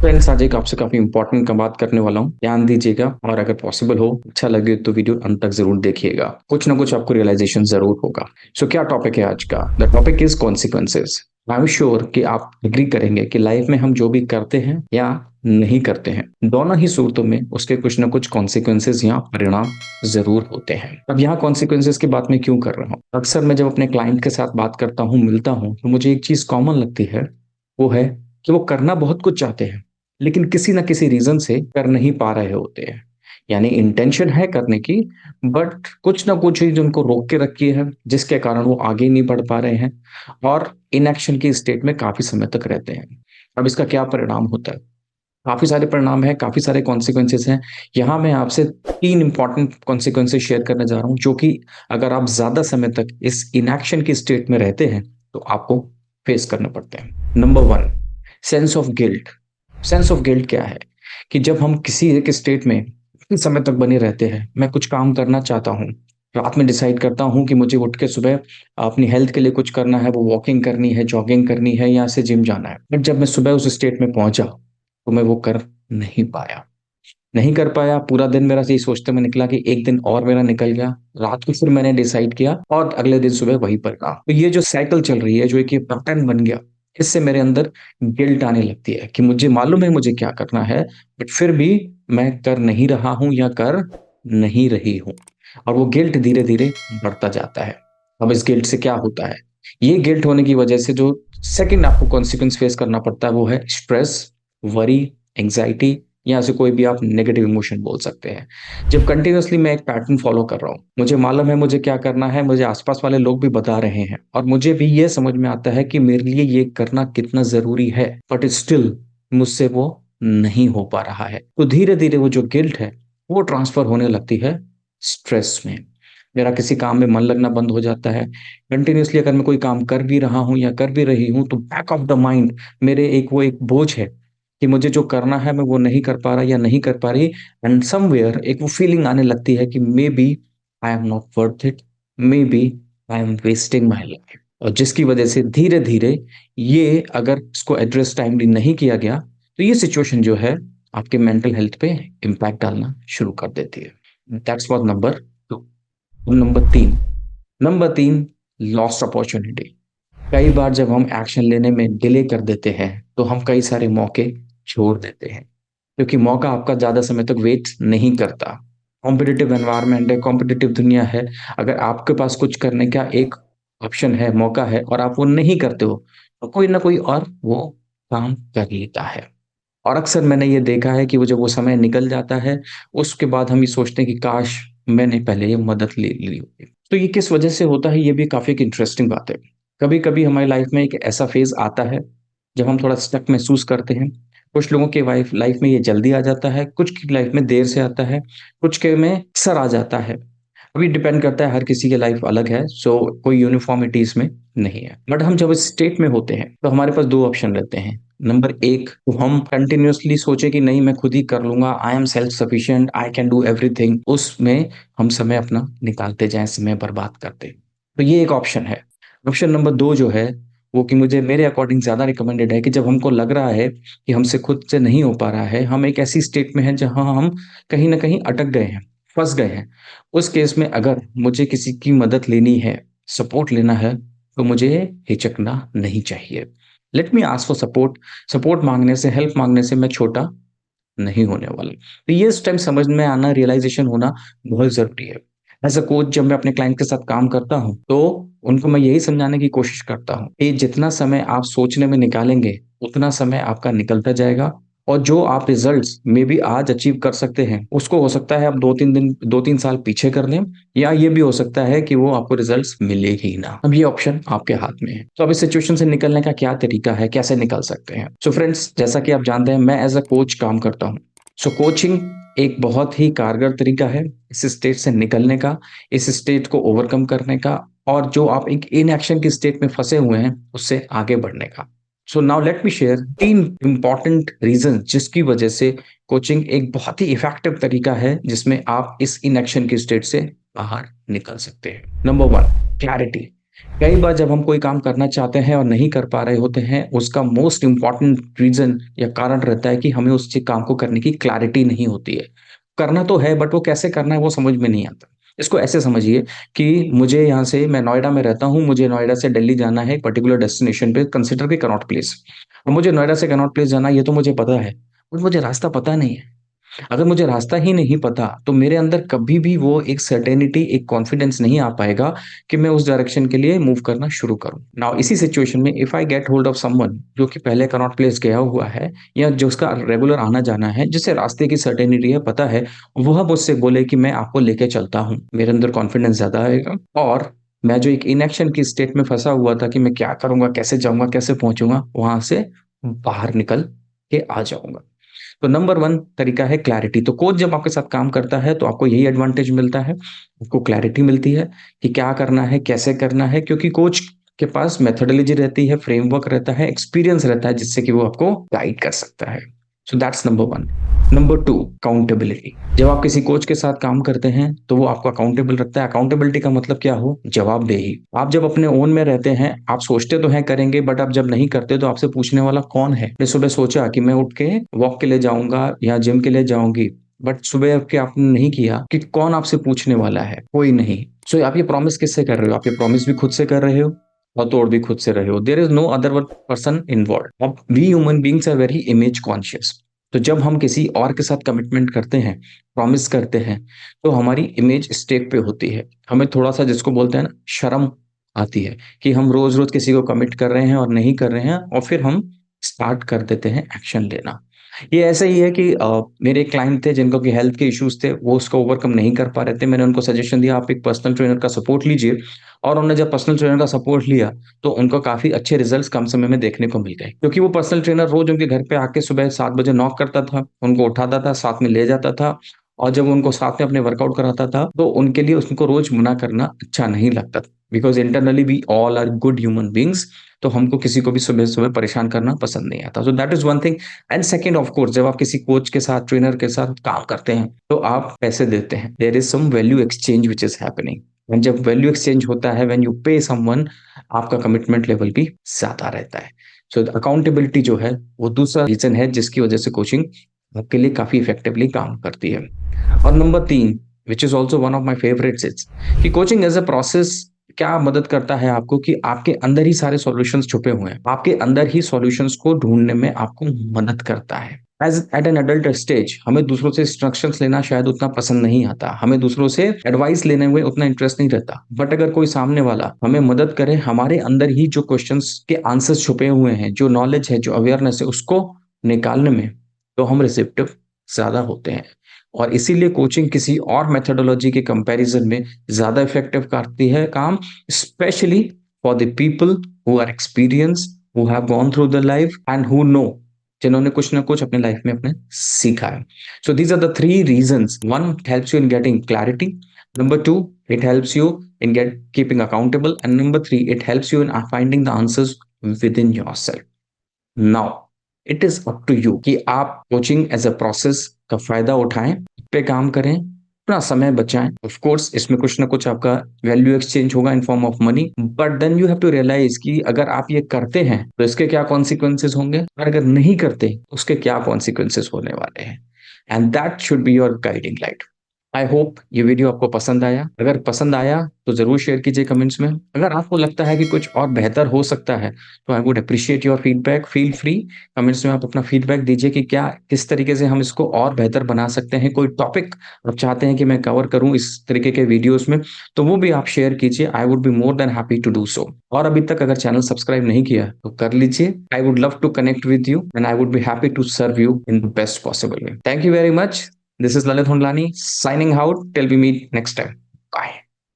Friends, आज एक आपसे काफी इंपॉर्टेंट का बात करने वाला हूँ। ध्यान दीजिएगा और अगर पॉसिबल हो, अच्छा लगे तो वीडियो अंत तक जरूर देखिएगा। कुछ ना कुछ आपको रियलाइजेशन जरूर होगा। सो क्या टॉपिक है आज का? The topic is consequences. I am sure कि आप एग्री करेंगे कि लाइफ में हम जो भी करते हैं या नहीं करते हैं, दोनों ही सूरतों में उसके कुछ ना कुछ कॉन्सिक्वेंसेज या परिणाम जरूर होते हैं। अब यहाँ कॉन्सिक्वेंसेज की बात मैं क्यों कर रहा हूँ? अक्सर मैं जब अपने क्लाइंट के साथ बात करता हूँ, मिलता हूँ, तो मुझे एक चीज कॉमन लगती है। वो है कि वो करना बहुत कुछ चाहते हैं, लेकिन किसी ना किसी रीजन से कर नहीं पा रहे होते हैं। यानी इंटेंशन है करने की, बट कुछ ना कुछ चीज उनको रोक के रखी है, जिसके कारण वो आगे नहीं बढ़ पा रहे हैं और इनएक्शन की स्टेट में काफी समय तक रहते हैं। अब इसका क्या परिणाम होता है? काफी सारे परिणाम है, काफी सारे कॉन्सिक्वेंसेस हैं। यहाँ मैं आपसे तीन इंपॉर्टेंट कॉन्सिक्वेंसेस शेयर करने जा रहा हूँ, जो कि अगर आप ज्यादा समय तक इस इनएक्शन की स्टेट में रहते हैं तो आपको फेस करने पड़ते हैं। Number one, sense of guilt. Sense of guilt क्या है? कि जब हम किसी एक स्टेट में इतने समय तक बने रहते हैं, मैं कुछ काम करना चाहता हूँ, रात में डिसाइड करता हूँ कि मुझे उठ के सुबह अपनी हेल्थ के लिए कुछ करना है, वो वॉकिंग करनी है, जॉगिंग करनी है या से जिम जाना है, बट जब मैं सुबह उस स्टेट में पहुंचा तो मैं वो कर नहीं पाया। नहीं कर पाया, पूरा दिन मेरा यही सोचते में निकला कि एक दिन और मेरा निकल गया। रात को फिर मैंने डिसाइड किया और अगले दिन सुबह वहीं पर रहा। तो ये जो साइकिल चल रही है, जो एक ये पैटर्न बन गया, इससे मेरे अंदर गिल्ट आने लगती है कि मुझे मालूम है मुझे क्या करना है, बट फिर भी मैं कर नहीं रहा हूं या कर नहीं रही हूं। और वो गिल्ट धीरे धीरे बढ़ता जाता है। अब इस गिल्ट से क्या होता है? ये गिल्ट होने की वजह से जो सेकंड आपको कॉन्सिक्वेंस फेस करना पड़ता है वो है स्ट्रेस, वरी, एंग्जाइटी, या से कोई भी आप नेगेटिव इमोशन बोल सकते हैं। जब कंटिन्यूअसली मैं एक पैटर्न फॉलो कर रहा हूँ, मुझे मालूम है मुझे क्या करना है, मुझे आसपास वाले लोग भी बता रहे हैं और मुझे भी ये समझ में आता है कि मेरे लिए ये करना कितना जरूरी है, बट स्टिल मुझसे वो नहीं हो पा रहा है, तो धीरे धीरे वो जो गिल्ट है वो ट्रांसफर होने लगती है स्ट्रेस में। मेरा किसी काम में मन लगना बंद हो जाता है। कंटिन्यूअसली अगर मैं कोई काम कर भी रहा हूँ या कर भी रही हूँ, तो बैक ऑफ द माइंड मेरे एक बोझ है कि मुझे जो करना है मैं वो नहीं कर पा रहा या नहीं कर पा रही। एंड समवेयर एक वो फीलिंग आने लगती है कि maybe I am not worth it, maybe I am wasting my life. और जिसकी वजह से धीरे धीरे ये, अगर इसको एड्रेस टाइमली नहीं किया गया, तो ये सिचुएशन जो है आपके मेंटल हेल्थ पे इम्पैक्ट डालना शुरू कर देती है। That's what number two. Number तीन, लॉस्ट अपॉर्चुनिटी। कई बार जब हम एक्शन लेने में डिले कर देते हैं, तो हम कई सारे मौके छोड़ देते हैं, क्योंकि मौका आपका ज्यादा समय तक वेट नहीं करता। कॉम्पिटिटिव एनवायरनमेंट है, कॉम्पिटिटिव दुनिया है। अगर आपके पास कुछ करने का एक ऑप्शन है, मौका है, और आप वो नहीं करते हो, तो कोई ना कोई और वो काम कर लेता है। और अक्सर मैंने ये देखा है कि वो जब वो समय निकल जाता है, उसके बाद हम ये सोचते हैं कि काश मैंने पहले ये मदद ले ली होती। तो ये किस वजह से होता है, ये भी काफी एक इंटरेस्टिंग बात है। कभी कभी हमारी लाइफ में एक ऐसा फेज आता है जब हम थोड़ा स्टक महसूस करते हैं। कुछ लोगों के लाइफ में ये जल्दी आ जाता है, कुछ की लाइफ में देर से आता है, कुछ के में अक्सर आ जाता है। अभी डिपेंड करता है, हर किसी की लाइफ अलग है, सो कोई यूनिफॉर्मिटी इसमें नहीं है। बट हम जब इस स्टेट में होते हैं तो हमारे पास दो ऑप्शन रहते हैं। नंबर एक, तो हम कंटिन्यूअसली सोचे कि नहीं मैं खुद ही कर लूंगा, I am self sufficient, I can do everything, उसमें हम समय अपना निकालते जाएं, समय बर्बाद करते। तो ये एक ऑप्शन है। ऑप्शन नंबर दो जो है, वो कि मुझे मेरे अकॉर्डिंग ज्यादा रिकमेंडेड है कि जब हमको लग रहा है कि हमसे खुद से नहीं हो पा रहा है, हम एक ऐसी स्टेट में हैं जहां हम कहीं ना कहीं अटक गए हैं, फंस गए हैं। उस केस में अगर मुझे किसी की मदद लेनी है, सपोर्ट लेना है, तो मुझे हिचकना नहीं चाहिए। Let me ask for support. Support मांगने से, हेल्प मांगने से मैं छोटा नहीं होने वाला। तो ये इस टाइम समझ में आना, रियलाइजेशन होना बहुत जरूरी है। एज अ कोच, जब मैं अपने क्लाइंट के साथ काम करता हूँ, तो उनको मैं यही समझाने की कोशिश करता हूँ कि जितना समय आप सोचने में निकालेंगे, उतना समय आपका निकलता जाएगा। और जो आप रिजल्ट्स में भी आज अचीव कर सकते हैं, उसको हो सकता है आप 2-3 साल पीछे कर लें, या ये भी हो सकता है कि वो आपको रिजल्ट्स मिले ही ना। अब ये ऑप्शन आपके हाथ में है। तो अब इस सिचुएशन से निकलने का क्या तरीका है, कैसे निकल सकते हैं? सो फ्रेंड्स, जैसा कि आप जानते हैं, मैं एज अ कोच काम करता हूँ। सो कोचिंग एक बहुत ही कारगर तरीका है इस स्टेट से निकलने का, इस स्टेट को ओवरकम करने का, और जो आप एक इन एक्शन की स्टेट में फंसे हुए हैं उससे आगे बढ़ने का। So now let me share तीन इंपॉर्टेंट रीजन जिसकी वजह से कोचिंग एक बहुत ही इफेक्टिव तरीका है, जिसमें आप इस इनएक्शन की स्टेट से बाहर निकल सकते हैं। Number one, clarity. कई बार जब हम कोई काम करना चाहते हैं और नहीं कर पा रहे होते हैं, उसका मोस्ट इम्पोर्टेंट रीज़न या कारण रहता है कि हमें उस काम को करने की क्लैरिटी नहीं होती है। करना तो है बट वो कैसे करना है वो समझ में नहीं आता। इसको ऐसे समझिए कि मुझे यहाँ से मैं नोएडा में रहता हूँ, मुझे नोएडा से दिल्ली जाना है एक पर्टिकुलर डेस्टिनेशन पे, कंसिडर कि कनॉट प्लेस। अब मुझे नोएडा से कनॉट प्लेस जाना है ये तो मुझे पता है, बट मुझे रास्ता पता नहीं है। अगर मुझे रास्ता ही नहीं पता, तो मेरे अंदर कभी भी वो एक सर्टेनिटी, एक कॉन्फिडेंस नहीं आ पाएगा कि मैं उस डायरेक्शन के लिए मूव करना शुरू करूँ। नाउ इसी सिचुएशन में if I get hold of someone जो कि पहले कनॉट प्लेस गया हुआ है या जो उसका रेगुलर आना-जाना है, जिसे रास्ते की सर्टेनिटी है, पता है, वह मुझसे बोले कि मैं आपको लेके चलता हूँ। मेरे अंदर कॉन्फिडेंस ज़्यादा आएगा और मैं जो एक इनएक्शन की स्टेट में फँसा हुआ था कि मैं क्या करूँगा, कैसे जाऊँगा, कैसे पहुँचूँगा, वहाँ से बाहर निकल के आ जाऊँगा। तो नंबर 1 तरीका है क्लैरिटी। तो कोच जब आपके साथ काम करता है तो आपको यही एडवांटेज मिलता है, आपको क्लैरिटी मिलती है कि क्या करना है, कैसे करना है, क्योंकि कोच के पास मेथोडोलॉजी रहती है, फ्रेमवर्क रहता है, एक्सपीरियंस रहता है जिससे कि वो आपको गाइड कर सकता है। So that's number 1। Number 2 accountability. जब आप किसी कोच के साथ काम करते हैं, तो वो आपको अकाउंटेबल रखता है। अकाउंटेबिलिटी का मतलब क्या हो? जवाबदेही। आप जब अपने ओन में रहते हैं, आप सोचते तो हैं करेंगे, बट आप जब नहीं करते तो आपसे पूछने वाला कौन है? मैं सुबह सोचा कि मैं उठ के वॉक के लिए जाऊँगा या जिम के लिए जाऊँगी, बट सुबह उठ के आपने नहीं किया कि कौन आपसे पूछने वाला है? कोई नहीं। सो आप ये प्रॉमिस किससे कर रहे हो? आप ये प्रॉमिस भी खुद से कर रहे हो और तोड़ भी खुद से रहे हो। There is no other one person involved. अब we human beings are very image conscious. तो जब हम किसी और के साथ कमिटमेंट करते हैं, प्रॉमिस करते हैं, तो हमारी इमेज स्टेक पे होती है। हमें थोड़ा-सा जिसको बोलते हैं ना शर्म आती है कि हम रोज़-रोज़ किसी को कमिट कर रहे हैं और नहीं कर रहे हैं और फिर हम स्टार्ट कर देते हैं एक्शन लेना। ये ऐसा ही है कि मेरे एक क्लाइंट थे जिनको कि हेल्थ के इश्यूज़ थे, वो उसको ओवरकम नहीं कर पा रहे थे। मैंने उनको सजेशन दिया आप एक पर्सनल ट्रेनर का सपोर्ट लीजिए और उन्होंने जब पर्सनल ट्रेनर का सपोर्ट लिया, तो उनको काफ़ी अच्छे रिज़ल्ट्स कम समय में देखने को मिल गए। क्योंकि वो पर्सनल ट्रेनर रोज़ उनके घर पे आके सुबह 7 बजे नॉक करता था, उनको उठाता था, साथ में ले जाता था और जब उनको साथ में अपने वर्कआउट कराता था, तो उनके लिए उसको रोज़ मना करना अच्छा नहीं लगता था। Because internally we all are good human beings, तो हमको किसी को भी सुबह-सुबह परेशान करना पसंद नहीं आता। So that is one thing. And second of course जब आप किसी कोच के साथ, ट्रेनर के साथ काम करते हैं, तो आप पैसे देते हैं। There is some value exchange which is happening. And जब वैल्यू एक्सचेंज होता है, व्हेन यू पे समवन, आपका कमिटमेंट लेवल भी ज़्यादा रहता है। सो अकाउंटेबिलिटी जो है, वो दूसरा रीज़न है जिसकी वजह से कोचिंग आपके लिए काफ़ी इफेक्टिवली काम करती है। और number 3 which is also one of my favourites it's कि कोचिंग एज़ अ प्रोसेस क्या मदद करता है आपको कि आपके अंदर ही सारे सॉल्यूशंस छुपे हुए हैं। आपके अंदर ही सॉल्यूशंस को ढूँढने में आपको मदद करता है। As at an adult stage हमें दूसरों से इंस्ट्रक्शंस लेना शायद उतना पसंद नहीं आता। हमें दूसरों से एडवाइस लेने में उतना इंटरेस्ट नहीं रहता। बट अगर कोई सामने वाला हमें मदद करे, हमारे अंदर ही जो क्वेश्चंस के आंसर्स छुपे हुए हैं, जो नॉलेज है, जो अवेयरनेस है, उसको निकालने में, तो हम रिसेप्टिव ज़्यादा होते हैं। और इसीलिए कोचिंग किसी और मेथोडोलॉजी के कंपैरिजन में ज़्यादा इफेक्टिव करती है काम, specially for the people who are experienced, who have gone through the life and who know, जिन्होंने कुछ ना कुछ अपने लाइफ में अपने सीखा है। So these are the 3 reasons. 1 it helps you in getting clarity, number 2 it helps you in get keeping accountable, and number 3 it helps you in finding the answers within yourself. Now it is up to you कि आप coaching as a process का फायदा उठाएं, इस पे काम करें, अपना समय बचाएं। ऑफ कोर्स इसमें कुछ ना कुछ आपका वैल्यू एक्सचेंज होगा in form of money, but then you have to realise कि अगर आप ये करते हैं तो इसके क्या कॉन्सिक्वेंसेस होंगे और अगर नहीं करते उसके क्या कॉन्सिक्वेंसेस होने वाले हैं। And that should be your guiding light. I hope ये वीडियो आपको पसंद आया। अगर पसंद आया तो ज़रूर शेयर कीजिए कमेंट्स में। अगर आपको लगता है कि कुछ और बेहतर हो सकता है, तो I would appreciate your feedback. Feel free comments में आप अपना फीडबैक दीजिए कि क्या किस तरीके से हम इसको और बेहतर बना सकते हैं। कोई टॉपिक आप चाहते हैं कि मैं कवर करूँ इस तरीके के वीडियोज़ में, तो वो भी आप शेयर कीजिए। I would be more than happy to do so. और अभी तक अगर चैनल सब्सक्राइब नहीं किया, तो कर लीजिए। I would love to connect with you and I would be happy to serve you in the best possible way. Thank you very much. This is Lalit Hundlani signing out till we meet next time. Bye.